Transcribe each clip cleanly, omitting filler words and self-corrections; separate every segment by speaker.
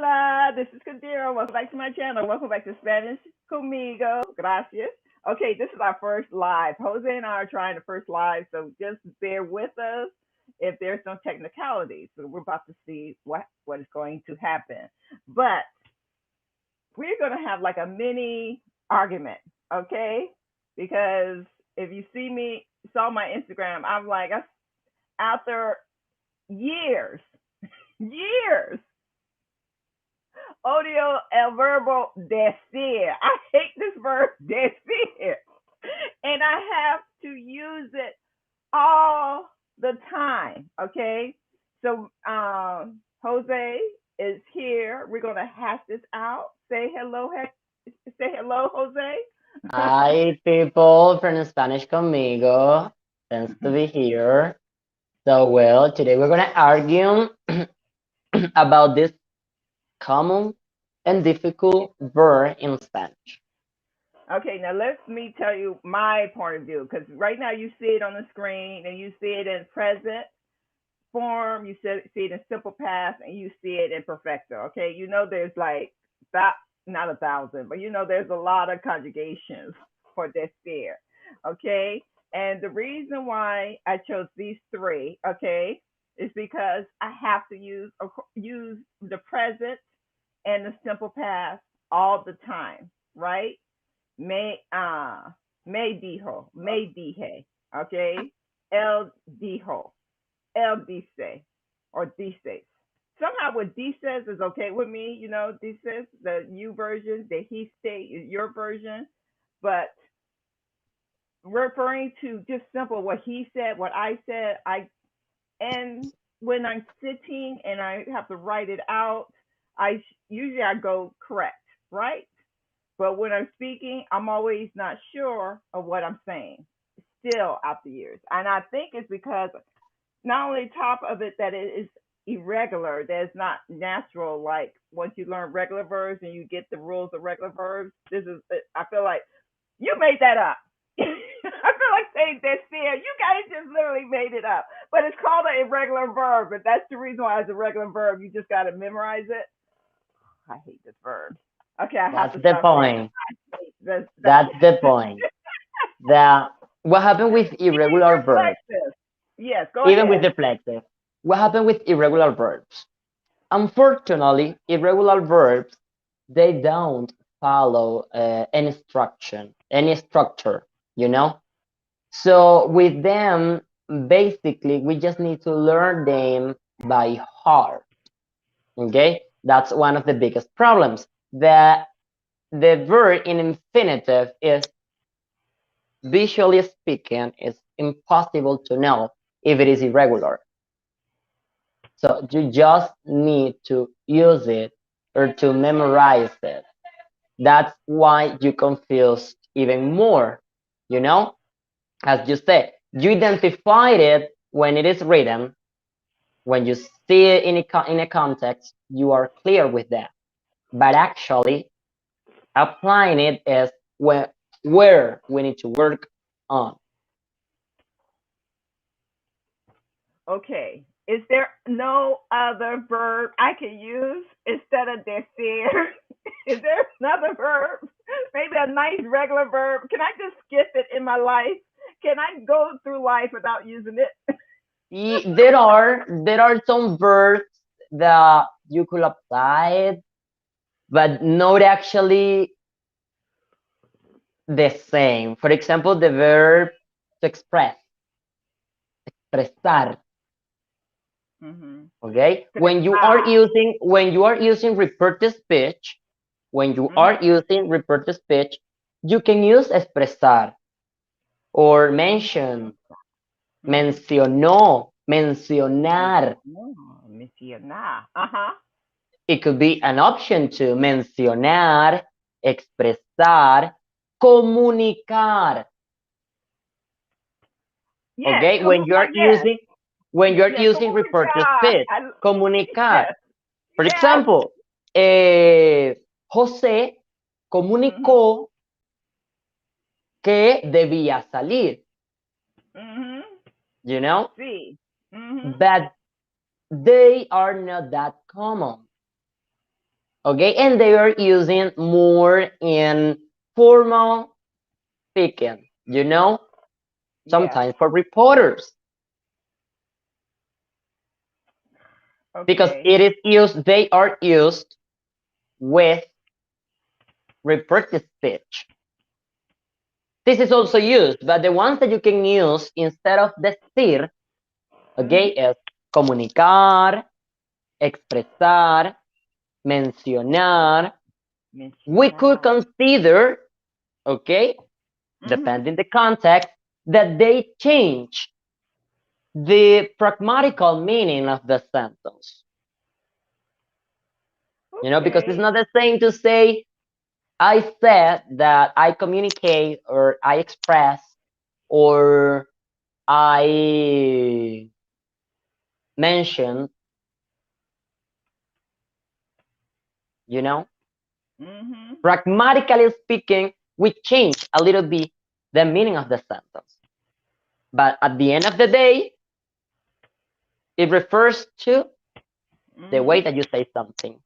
Speaker 1: Hola, this is Kadyra. Welcome back to my channel. Welcome back to Spanish Conmigo. Gracias. Okay, this is our first live. Jose and I are trying the first live, so just bear with us if there's some technicalities. So we're about to see what is going to happen. But we're going to have like a mini argument, okay? Because if you saw my Instagram, I'm like, after years, years, odio el verbo decir. I hate this verb decir. And I have to use it all the time. Okay. So Jose is here. We're gonna hash this out. Say hello, Jose.
Speaker 2: Hi, people from Spanish Conmigo. Thanks to be here. Today we're gonna argue about this common and difficult verb in Spanish.
Speaker 1: Okay, now let me tell you my point of view, because right now you see it on the screen and you see it in present form, you see it in simple past, and you see it in perfecto. Okay, you know there's like that, not 1,000, but you know there's a lot of conjugations for decir. Okay, and the reason why I chose these three, okay, is because I have to use the present and the simple past all the time, right? Me dijo, me dije, okay? Él dijo, él dice, or dices. Somehow what dices is okay with me, you know, dices, the you version, the he say is your version, but referring to just simple what he said, what I said, and when I'm sitting and I have to write it out, usually I go correct, right? But when I'm speaking, I'm always not sure of what I'm saying, still after years. And I think it's because not only top of it that it is irregular, that's not natural. Like once you learn regular verbs and you get the rules of regular verbs, I feel like you made that up. I feel like saying this here. You guys just literally made it up. But it's called an irregular verb, but that's the reason why it's a regular verb. You just got to memorize it. I hate this verb. Okay, I have
Speaker 2: That's
Speaker 1: to
Speaker 2: the
Speaker 1: stop saying
Speaker 2: point.
Speaker 1: this.
Speaker 2: That's the point. What happened with
Speaker 1: Even
Speaker 2: irregular verbs?
Speaker 1: reflexive. Yes, go
Speaker 2: Even with
Speaker 1: ahead.
Speaker 2: the flexive. What happened with irregular verbs? Unfortunately, irregular verbs they don't follow any structure, you know. So with them, basically, we just need to learn them by heart. Okay, that's one of the biggest problems. The verb in infinitive is, visually speaking, it's impossible to know if it is irregular. So you just need to use it or to memorize it. That's why you confuse even more, you know? As you say, you identified it when it is written. When you see it in a context, you are clear with that. But actually, applying it is where we need to work on.
Speaker 1: Okay. Is there no other verb I can use instead of decir? Is there another verb? Maybe a nice regular verb. Can I just skip it in my life? Can I go through life without using it?
Speaker 2: There are some verbs that you could apply it, but not actually the same. For example, the verb to expresar.
Speaker 1: Mm-hmm.
Speaker 2: Okay, when you are using repeated speech,
Speaker 1: Mm-hmm.
Speaker 2: you can use expresar or mention,
Speaker 1: Mm-hmm.
Speaker 2: mencionar.
Speaker 1: Oh, mencionar. Uh-huh.
Speaker 2: It could be an option to mencionar, expresar, comunicar.
Speaker 1: Yes,
Speaker 2: Okay,
Speaker 1: yes.
Speaker 2: when you're
Speaker 1: Yeah,
Speaker 2: using reported
Speaker 1: comunicar.
Speaker 2: speech, comunicar.
Speaker 1: Yes.
Speaker 2: For
Speaker 1: Yes.
Speaker 2: example, José
Speaker 1: Mm-hmm.
Speaker 2: comunicó que debía salir,
Speaker 1: Mm-hmm.
Speaker 2: you know,
Speaker 1: See. Mm-hmm.
Speaker 2: but they are not that common. Okay, and they are using more in formal speaking, you know,
Speaker 1: Yes.
Speaker 2: sometimes for reporters, because
Speaker 1: Okay.
Speaker 2: it is used, they are used with reported speech. This is also used, but the ones that you can use instead of decir, okay,
Speaker 1: Mhm.
Speaker 2: is comunicar, expresar, mencionar. We could
Speaker 1: Mencionar.
Speaker 2: consider, okay,
Speaker 1: Mhm.
Speaker 2: depending the context, that they change the pragmatical meaning of the sentence. You know, because it's
Speaker 1: Okay.
Speaker 2: not the same to say, I said that I communicate or I express or I mentioned, you know,
Speaker 1: Mhm.
Speaker 2: pragmatically speaking, we change a little bit the meaning of the sentence. But at the end of the day, it refers to the way
Speaker 1: Mhm.
Speaker 2: that you say something.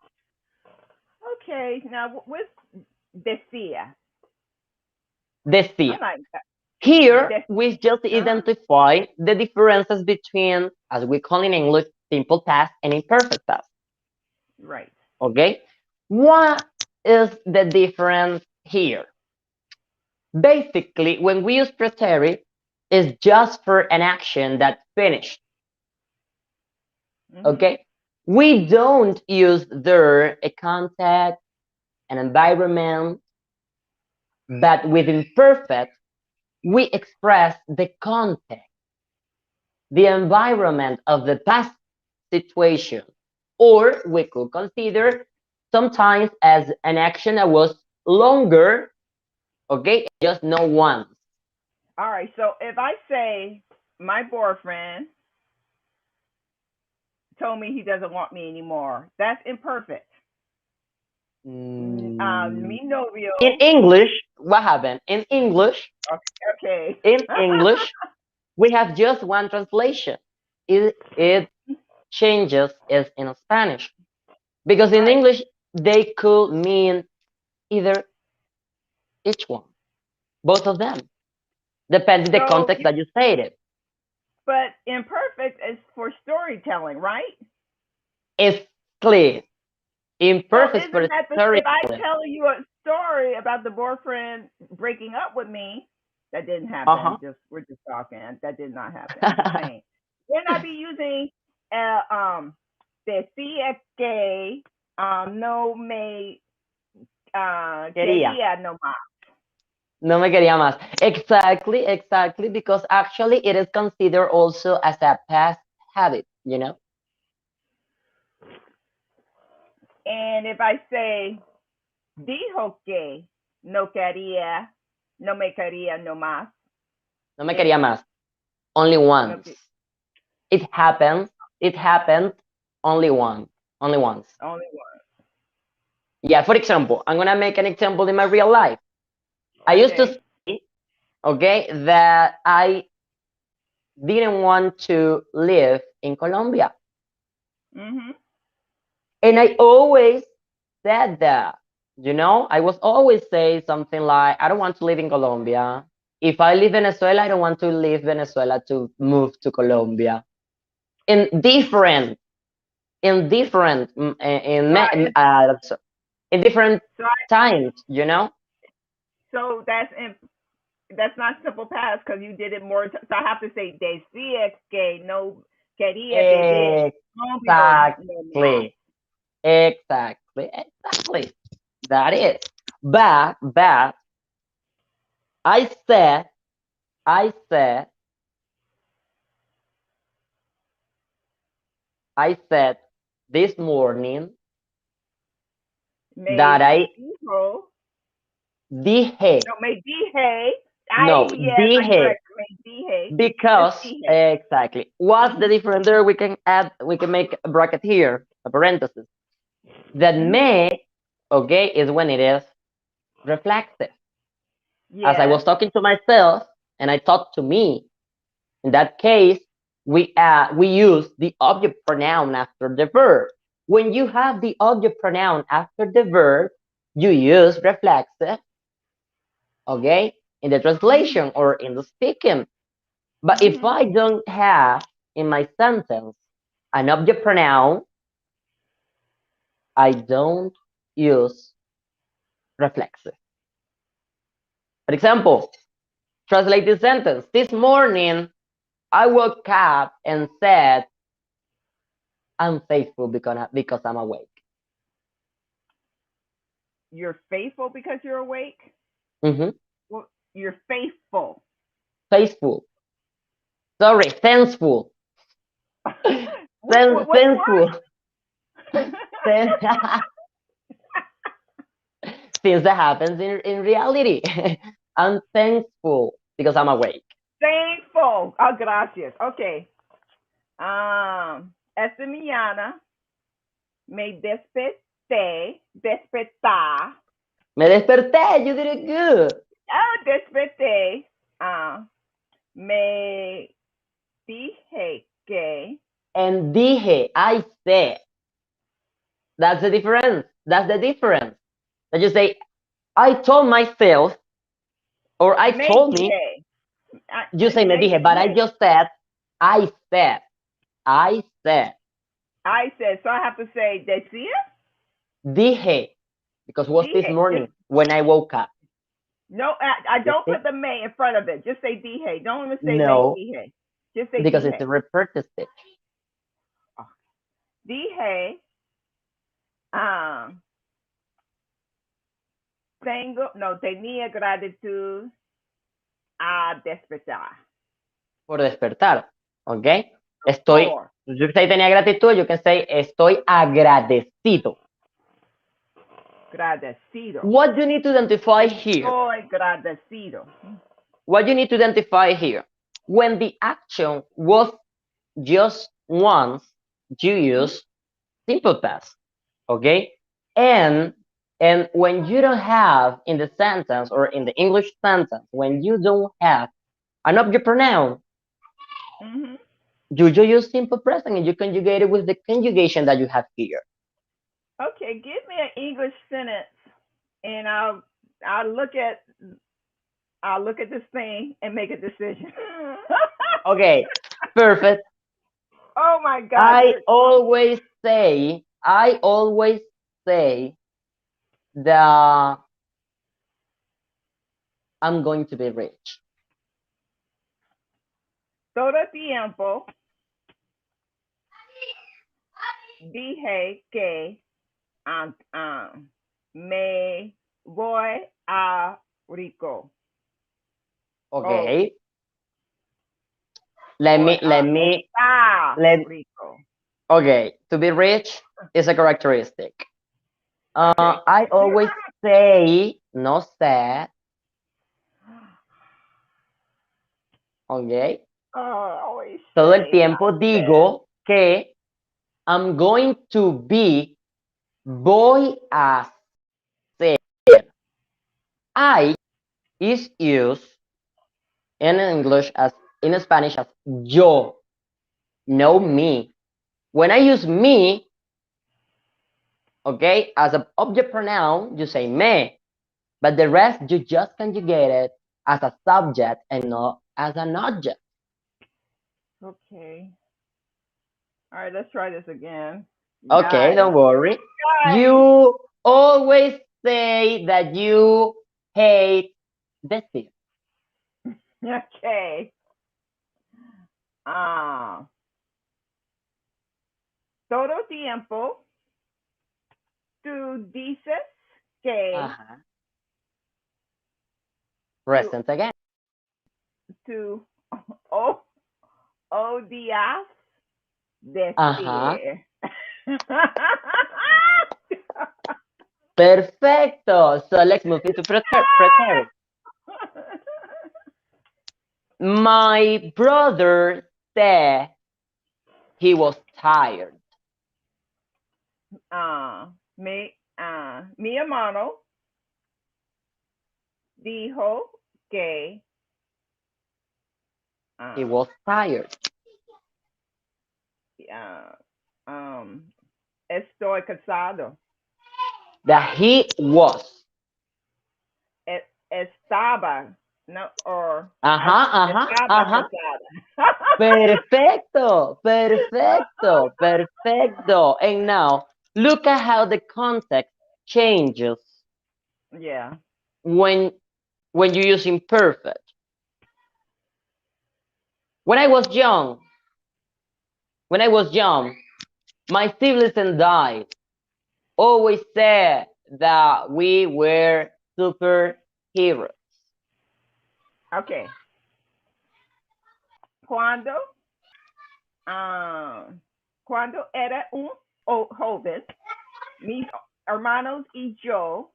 Speaker 1: Okay. Now with decía,
Speaker 2: Decir.
Speaker 1: I'm like
Speaker 2: Here,
Speaker 1: des.
Speaker 2: we just
Speaker 1: Uh-huh.
Speaker 2: identify the differences between, as we call in English, simple past and imperfect past.
Speaker 1: Right.
Speaker 2: Okay? What is the difference here? Basically, when we use preterite, it's just for an action that finished.
Speaker 1: Mhm.
Speaker 2: Okay? We don't use there a context, an environment, but with imperfect, we express the context, the environment of the past situation, or we could consider sometimes as an action that was longer, okay, just no once.
Speaker 1: All right. So if I say my boyfriend told me he doesn't want me anymore, that's imperfect.
Speaker 2: Mm,
Speaker 1: Mi
Speaker 2: in
Speaker 1: novio.
Speaker 2: English, what happened?
Speaker 1: Okay.
Speaker 2: In English, we have just one translation. It changes is in Spanish because in
Speaker 1: Right.
Speaker 2: English they could mean either each one, both of them, depending the
Speaker 1: So,
Speaker 2: context that you say it.
Speaker 1: but imperfect is for storytelling, right?
Speaker 2: It's clear.
Speaker 1: So
Speaker 2: Imperfect for
Speaker 1: isn't that the if I
Speaker 2: storytelling.
Speaker 1: tell you a story about the boyfriend breaking up with me, that didn't
Speaker 2: Uh-huh.
Speaker 1: happen. Just we're just talking. That did not happen. I'm just saying. Then I be using decía que no me
Speaker 2: Quería.
Speaker 1: quería no más.
Speaker 2: No me quería más. Exactly, exactly, because actually it is considered also as a past habit, you know?
Speaker 1: And if I say dijo que no quería, no me quería no más,
Speaker 2: No me
Speaker 1: it's
Speaker 2: quería más. Only
Speaker 1: no
Speaker 2: once. It happens. It happened only one. Only once.
Speaker 1: only one.
Speaker 2: Yeah, for example, I'm gonna make an example in my real life. I used to
Speaker 1: Okay.
Speaker 2: say, okay, that I didn't want to live in Colombia.
Speaker 1: Mhm.
Speaker 2: And I always said that, you know, I was always say something like, I don't want to live in Colombia. If I leave Venezuela, I don't want to leave Venezuela to move to Colombia. In different, in different,
Speaker 1: Right.
Speaker 2: in different
Speaker 1: So
Speaker 2: times, you know.
Speaker 1: that's not simple past because you did it more. So I have to say decía que no quería tener novio no más.
Speaker 2: Exactly, exactly. That is. But I said, I said, I said this morning that
Speaker 1: Me
Speaker 2: I
Speaker 1: dijo
Speaker 2: dije,
Speaker 1: no me dije.
Speaker 2: no,
Speaker 1: Yes, I
Speaker 2: dije,
Speaker 1: correct me dije. Just
Speaker 2: because
Speaker 1: dije.
Speaker 2: exactly. What's the
Speaker 1: Mhm.
Speaker 2: difference there? We can make a bracket here, a parenthesis. That
Speaker 1: Mhm.
Speaker 2: me, okay, is when it is reflexive. As I
Speaker 1: Yes.
Speaker 2: was talking to myself and I talked to me, in that case, we use the object pronoun after the verb. When you have the object pronoun after the verb, you use reflexive, okay, in the translation or in the speaking. But if I don't have in my sentence an object pronoun, I don't use reflexive. For example, translate this sentence. This morning, I woke up and said, I'm faithful because I'm awake.
Speaker 1: You're faithful because you're awake?
Speaker 2: Mm-hmm.
Speaker 1: Well, you're faithful.
Speaker 2: Faithful. Sorry, thankful.
Speaker 1: Which
Speaker 2: Thankful.
Speaker 1: one?
Speaker 2: Things that happens in reality. I'm thankful because I'm awake.
Speaker 1: Thankful. Oh, gracias. Okay. Esta mañana me despertar.
Speaker 2: Me desperté, you did it good.
Speaker 1: Oh, desperté. Me dije que.
Speaker 2: And dije, I said. That's the difference. That's the difference. That you say, I told myself, or I
Speaker 1: Me
Speaker 2: told me,
Speaker 1: dije.
Speaker 2: you say me dije, but I
Speaker 1: Me.
Speaker 2: just said, I said. I said.
Speaker 1: I said, so I have to say decir?
Speaker 2: Dije. Because it was this
Speaker 1: Dije.
Speaker 2: morning when I woke up.
Speaker 1: No, I
Speaker 2: You
Speaker 1: don't
Speaker 2: see?
Speaker 1: put the me in front of it. Just say dije. Don't even say me
Speaker 2: No,
Speaker 1: dije. Just say
Speaker 2: because it's
Speaker 1: dije.
Speaker 2: a repetitive.
Speaker 1: Dije. Um, tenía gratitud a despertar.
Speaker 2: Por despertar. ¿Ok? Estoy,
Speaker 1: Por.
Speaker 2: you say tenía gratitud, you can say estoy agradecido.
Speaker 1: Agradecido.
Speaker 2: What you need to identify here?
Speaker 1: Estoy agradecido.
Speaker 2: What you need to identify here? When the action was just once, you use simple past. Okay? And when you don't have in the sentence or in the English sentence, when you don't have an object pronoun, you just use simple present and you conjugate it with the conjugation that you have here.
Speaker 1: Okay, give me an English sentence, and I'll look at this thing and make a decision.
Speaker 2: Okay, perfect.
Speaker 1: Oh my God!
Speaker 2: I always say that I'm going to be rich.
Speaker 1: Todo tiempo dije que me voy a rico.
Speaker 2: Okay.
Speaker 1: Oh,
Speaker 2: Let
Speaker 1: voy
Speaker 2: me
Speaker 1: a
Speaker 2: let
Speaker 1: rico.
Speaker 2: okay. To be rich is a characteristic.
Speaker 1: Okay.
Speaker 2: I always say, no sé. Okay.
Speaker 1: Always
Speaker 2: Todo el
Speaker 1: say
Speaker 2: tiempo digo que I'm going to be, voy a ser. I is used in English as in Spanish as yo, no me. When I use me, okay, as an object pronoun, you say me, but the rest you just conjugate it as a subject and not as an object.
Speaker 1: Okay. All right, let's try this again.
Speaker 2: Okay,
Speaker 1: Guys.
Speaker 2: don't worry.
Speaker 1: Guys.
Speaker 2: You always say that you hate Decir.
Speaker 1: Okay. Todo tiempo tú dices que
Speaker 2: Present again.
Speaker 1: tú oh, odias decir.
Speaker 2: Perfecto. So let's move into preterite. My brother said he was tired.
Speaker 1: Mi hermano dijo que
Speaker 2: He was tired.
Speaker 1: Estoy casado.
Speaker 2: That he was.
Speaker 1: Estaba. No, or
Speaker 2: Ajá, ajá,
Speaker 1: estaba
Speaker 2: ajá.
Speaker 1: casada.
Speaker 2: Perfecto, perfecto, perfecto. And now, look at how the context changes
Speaker 1: Yeah.
Speaker 2: when you use imperfect. When I was young, my siblings died. Always said that we were superheroes.
Speaker 1: Okay. Cuando, um, cuando era un joven, mis hermanos y yo,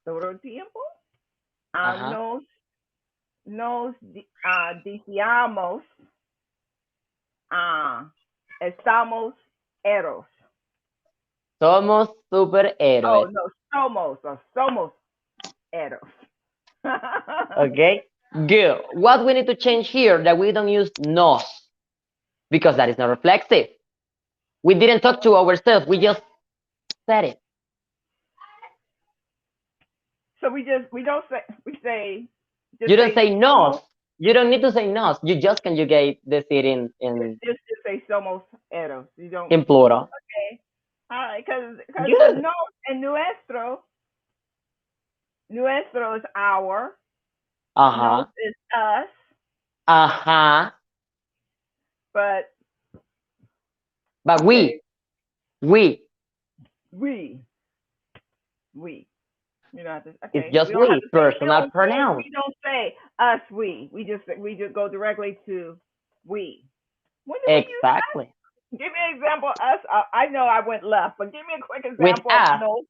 Speaker 1: todo el tiempo,
Speaker 2: Ajá.
Speaker 1: nos decíamos, estamos eros.
Speaker 2: Somos
Speaker 1: Oh,
Speaker 2: superhéroes.
Speaker 1: no, somos eros.
Speaker 2: Okay. Good. What we need to change here that we don't use nos because that is not reflexive. We didn't talk to ourselves. We just said it.
Speaker 1: So we don't say, we say, just
Speaker 2: You don't
Speaker 1: say
Speaker 2: say nos.
Speaker 1: somos,
Speaker 2: You don't need to say nos. You just conjugate the it
Speaker 1: just say somos eros. You don't,
Speaker 2: in plural.
Speaker 1: okay. All right, because the
Speaker 2: Good.
Speaker 1: no and nuestro is our, nos
Speaker 2: Uh-huh.
Speaker 1: is us,
Speaker 2: Uh-huh.
Speaker 1: but
Speaker 2: But
Speaker 1: okay,
Speaker 2: we.
Speaker 1: we, we. You know,
Speaker 2: It's
Speaker 1: okay. We
Speaker 2: just
Speaker 1: don't have
Speaker 2: we.
Speaker 1: to say.
Speaker 2: Personal pronoun.
Speaker 1: We don't say us. We just go directly to we. When do we use
Speaker 2: Exactly.
Speaker 1: us? Give me an example. Us. I know I went left, but give me a quick
Speaker 2: With
Speaker 1: example of
Speaker 2: us.
Speaker 1: no.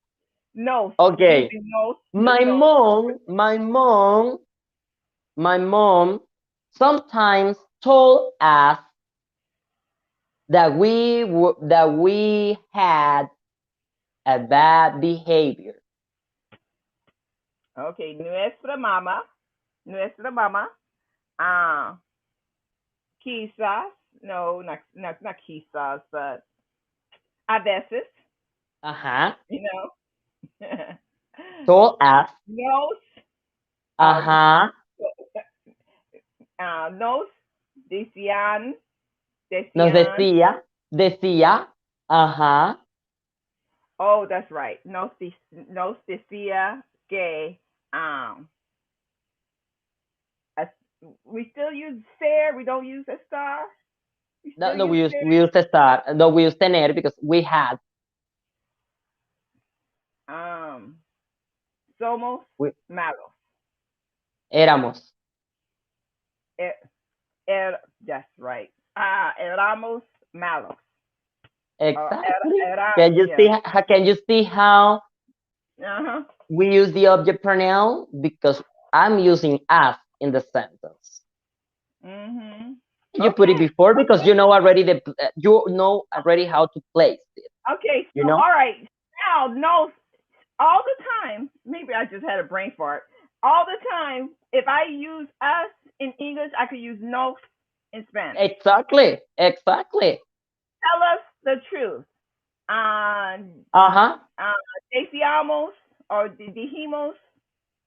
Speaker 1: No.
Speaker 2: Okay.
Speaker 1: Using no.
Speaker 2: My
Speaker 1: No.
Speaker 2: mom, my mom sometimes told us that we had a bad behavior.
Speaker 1: Okay. Nuestra mama. Nuestra mama. Ah. Quizás. No, not quizás, but a veces.
Speaker 2: Uh-huh.
Speaker 1: You know.
Speaker 2: Told us.
Speaker 1: Nos. Um.
Speaker 2: Uh-huh.
Speaker 1: Nos decían.
Speaker 2: Nos
Speaker 1: Decían.
Speaker 2: decía. Ajá.
Speaker 1: Oh, that's right. Nos decía que um as, we still use ser. We don't use estar. We
Speaker 2: No,
Speaker 1: still
Speaker 2: no,
Speaker 1: use
Speaker 2: we used estar. No, we used tener because we had.
Speaker 1: ser. Somos
Speaker 2: We,
Speaker 1: malos.
Speaker 2: éramos.
Speaker 1: Er, that's right. Éramos malos.
Speaker 2: Exactly.
Speaker 1: Yeah.
Speaker 2: Can you see how
Speaker 1: Uh-huh.
Speaker 2: we use the object pronoun? Because I'm using us in the sentence.
Speaker 1: Mhm.
Speaker 2: You put it
Speaker 1: Okay.
Speaker 2: before because you know already how to place it.
Speaker 1: Okay.
Speaker 2: You
Speaker 1: So
Speaker 2: know
Speaker 1: all right. Now no, all the time. Maybe I just had a brain fart. All the time, if I use us in English, I could use nos in Spanish.
Speaker 2: exactly, exactly.
Speaker 1: Tell us the truth. Uh,
Speaker 2: Uh-huh.
Speaker 1: decíamos or dijimos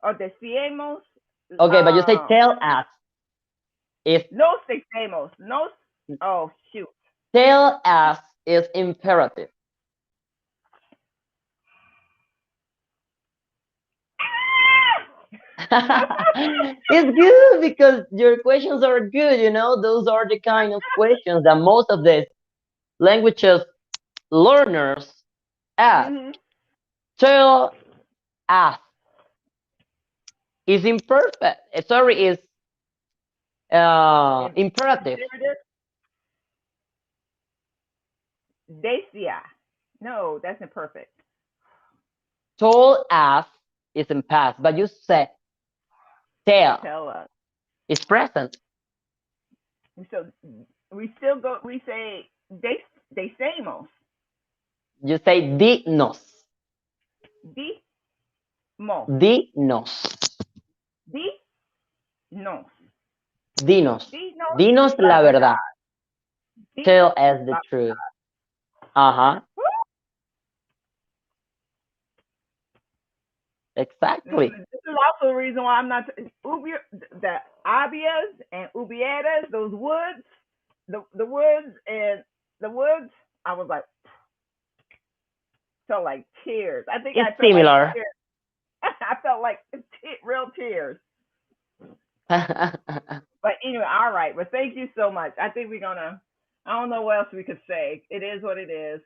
Speaker 1: or decíamos.
Speaker 2: Okay, but you say tell us. If
Speaker 1: Nos decimos. Nos. Oh shoot.
Speaker 2: tell us is imperative. It's good because your questions are good, you know. Those are the kind of questions that most of the languages learners ask.
Speaker 1: Mhm.
Speaker 2: Tell us is imperfect. Sorry, is imperative.
Speaker 1: Imperative. Decía. No, that's imperfect.
Speaker 2: Told us is in past, but you say tell
Speaker 1: Tell us.
Speaker 2: is present.
Speaker 1: So we still go. We say decimos.
Speaker 2: You say dinos,
Speaker 1: Dimos.
Speaker 2: dinos,
Speaker 1: Dinos.
Speaker 2: dinos,
Speaker 1: Dinos
Speaker 2: dinos
Speaker 1: la
Speaker 2: la
Speaker 1: verdad.
Speaker 2: verdad. Tell us the truth. Uh-huh. Exactly.
Speaker 1: This is also the reason why I'm not the abias and ubietas, those woods, the woods and the woods. I was like felt like tears. I think I
Speaker 2: It's
Speaker 1: felt like
Speaker 2: similar.
Speaker 1: tears. I felt like real tears. But anyway, all right. But thank you so much. I think we're gonna. I don't know what else we could say. It is what it is.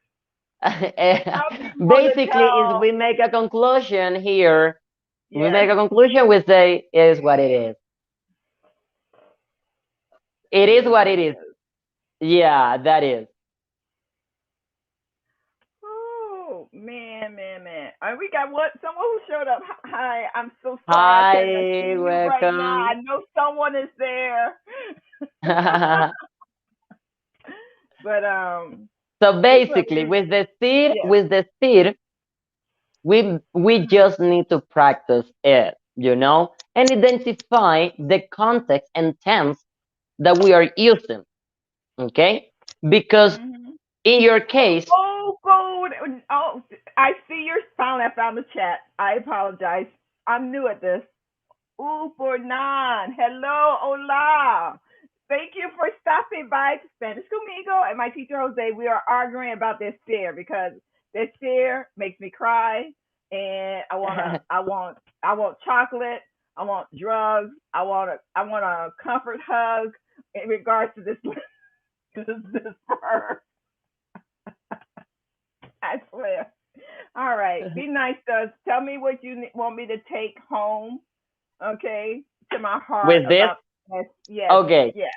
Speaker 1: Want to
Speaker 2: Basically, is
Speaker 1: tell?
Speaker 2: we make a conclusion here. We
Speaker 1: Yes.
Speaker 2: make a conclusion, we say it is what it is. It
Speaker 1: It
Speaker 2: is
Speaker 1: is
Speaker 2: what
Speaker 1: what
Speaker 2: it
Speaker 1: it
Speaker 2: is.
Speaker 1: is.
Speaker 2: Yeah, that is.
Speaker 1: Oh man. We got what? Someone who showed up. Hi, I'm so sorry I cannot
Speaker 2: Hi,
Speaker 1: see you right now. I
Speaker 2: welcome.
Speaker 1: know someone is there. But
Speaker 2: So
Speaker 1: this is what
Speaker 2: basically,
Speaker 1: we. Yes.
Speaker 2: with the seed, we
Speaker 1: Mhm.
Speaker 2: just need to practice it, and identify the context and tense that we are using. Okay, because
Speaker 1: Mhm.
Speaker 2: in your case,
Speaker 1: Oh, gold. Oh, I see your finally. I found the chat. I apologize. I'm new at this. Por nan. Hello, hola. Thank you for stopping by to Spanish conmigo and my teacher Jose. We are arguing about this fear because this fear makes me cry, and I want chocolate. I want drugs. I want a comfort hug in regards to this this bird. I swear. All right, be nice to us. Tell me what you want me to take home, okay, to my heart
Speaker 2: with this,
Speaker 1: about this. Yes,
Speaker 2: okay,
Speaker 1: yes.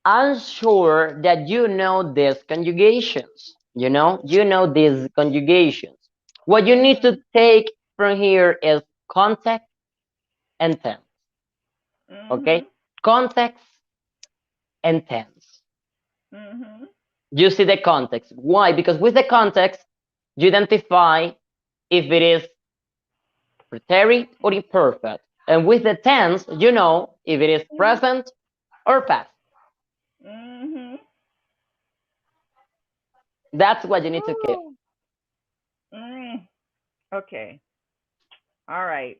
Speaker 2: I'm sure that you know these conjugations. You know these conjugations. What you need to
Speaker 1: Mhm.
Speaker 2: take from here is context and tense. Okay?
Speaker 1: Mhm.
Speaker 2: Context and tense.
Speaker 1: Mhm.
Speaker 2: You see the context. Why? Because with the context, you identify if it is preterite or imperfect. And with the tense, you know if it is
Speaker 1: Mhm.
Speaker 2: present or past.
Speaker 1: Mhm.
Speaker 2: That's what you need to keep.
Speaker 1: Woo. Okay. All right.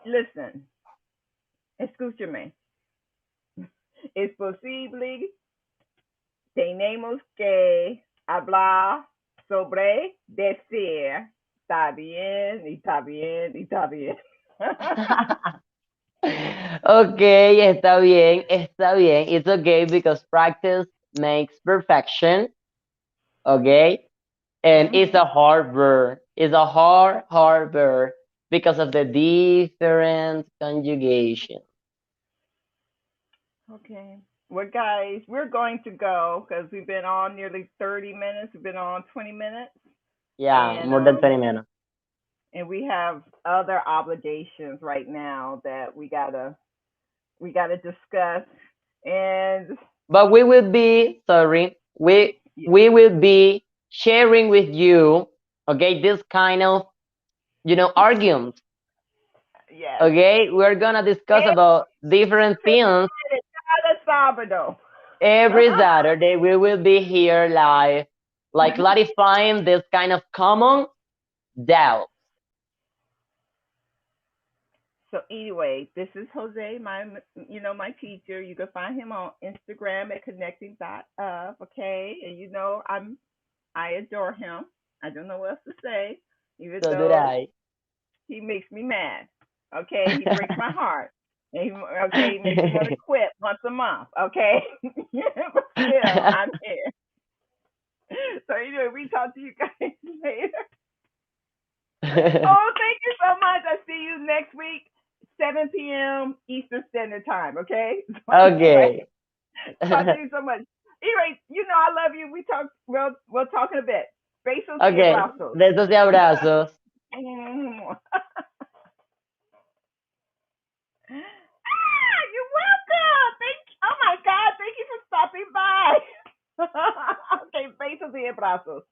Speaker 1: Listen. Escúchame. Es posible. Tenemos que hablar sobre decir. Está bien, y está bien, y está bien.
Speaker 2: Ok, está bien, está bien. It's okay because practice makes perfection. Okay, and it's
Speaker 1: Mhm.
Speaker 2: a hard verb. It's a hard verb because of the different conjugation.
Speaker 1: Okay. Well, guys, we're going to go because we've been on nearly 30 minutes. We've been on 20 minutes,
Speaker 2: Yeah,
Speaker 1: and
Speaker 2: more than 20 minutes.
Speaker 1: we have other obligations right now that we gotta discuss. And
Speaker 2: But we will be, sorry, we will be sharing with you, okay, this kind of, arguments.
Speaker 1: yes,
Speaker 2: Okay, we're gonna discuss about different things.
Speaker 1: cada sábado.
Speaker 2: Every Saturday we will be here live, like clarifying this kind of common doubt.
Speaker 1: So anyway, this is Jose, my teacher. You can find him on Instagram at connecting.up. Okay, and I adore him. I don't know what else to say, even
Speaker 2: So did
Speaker 1: though
Speaker 2: I.
Speaker 1: he makes me mad. Okay, he breaks my heart. And he makes me want to quit once a month. Okay, but still, I'm here. So anyway, we talk to you guys later. Oh, thank you so much. I see you next week, 7 p.m. Eastern Standard Time. Okay. So anyway,
Speaker 2: Okay.
Speaker 1: talk to you so much. Anyway, I love you. We'll talk in a bit. Besos y
Speaker 2: Okay,
Speaker 1: abrazos.
Speaker 2: besos y abrazos.
Speaker 1: You're welcome. Oh my God, thank you for stopping by. Okay, besos y abrazos.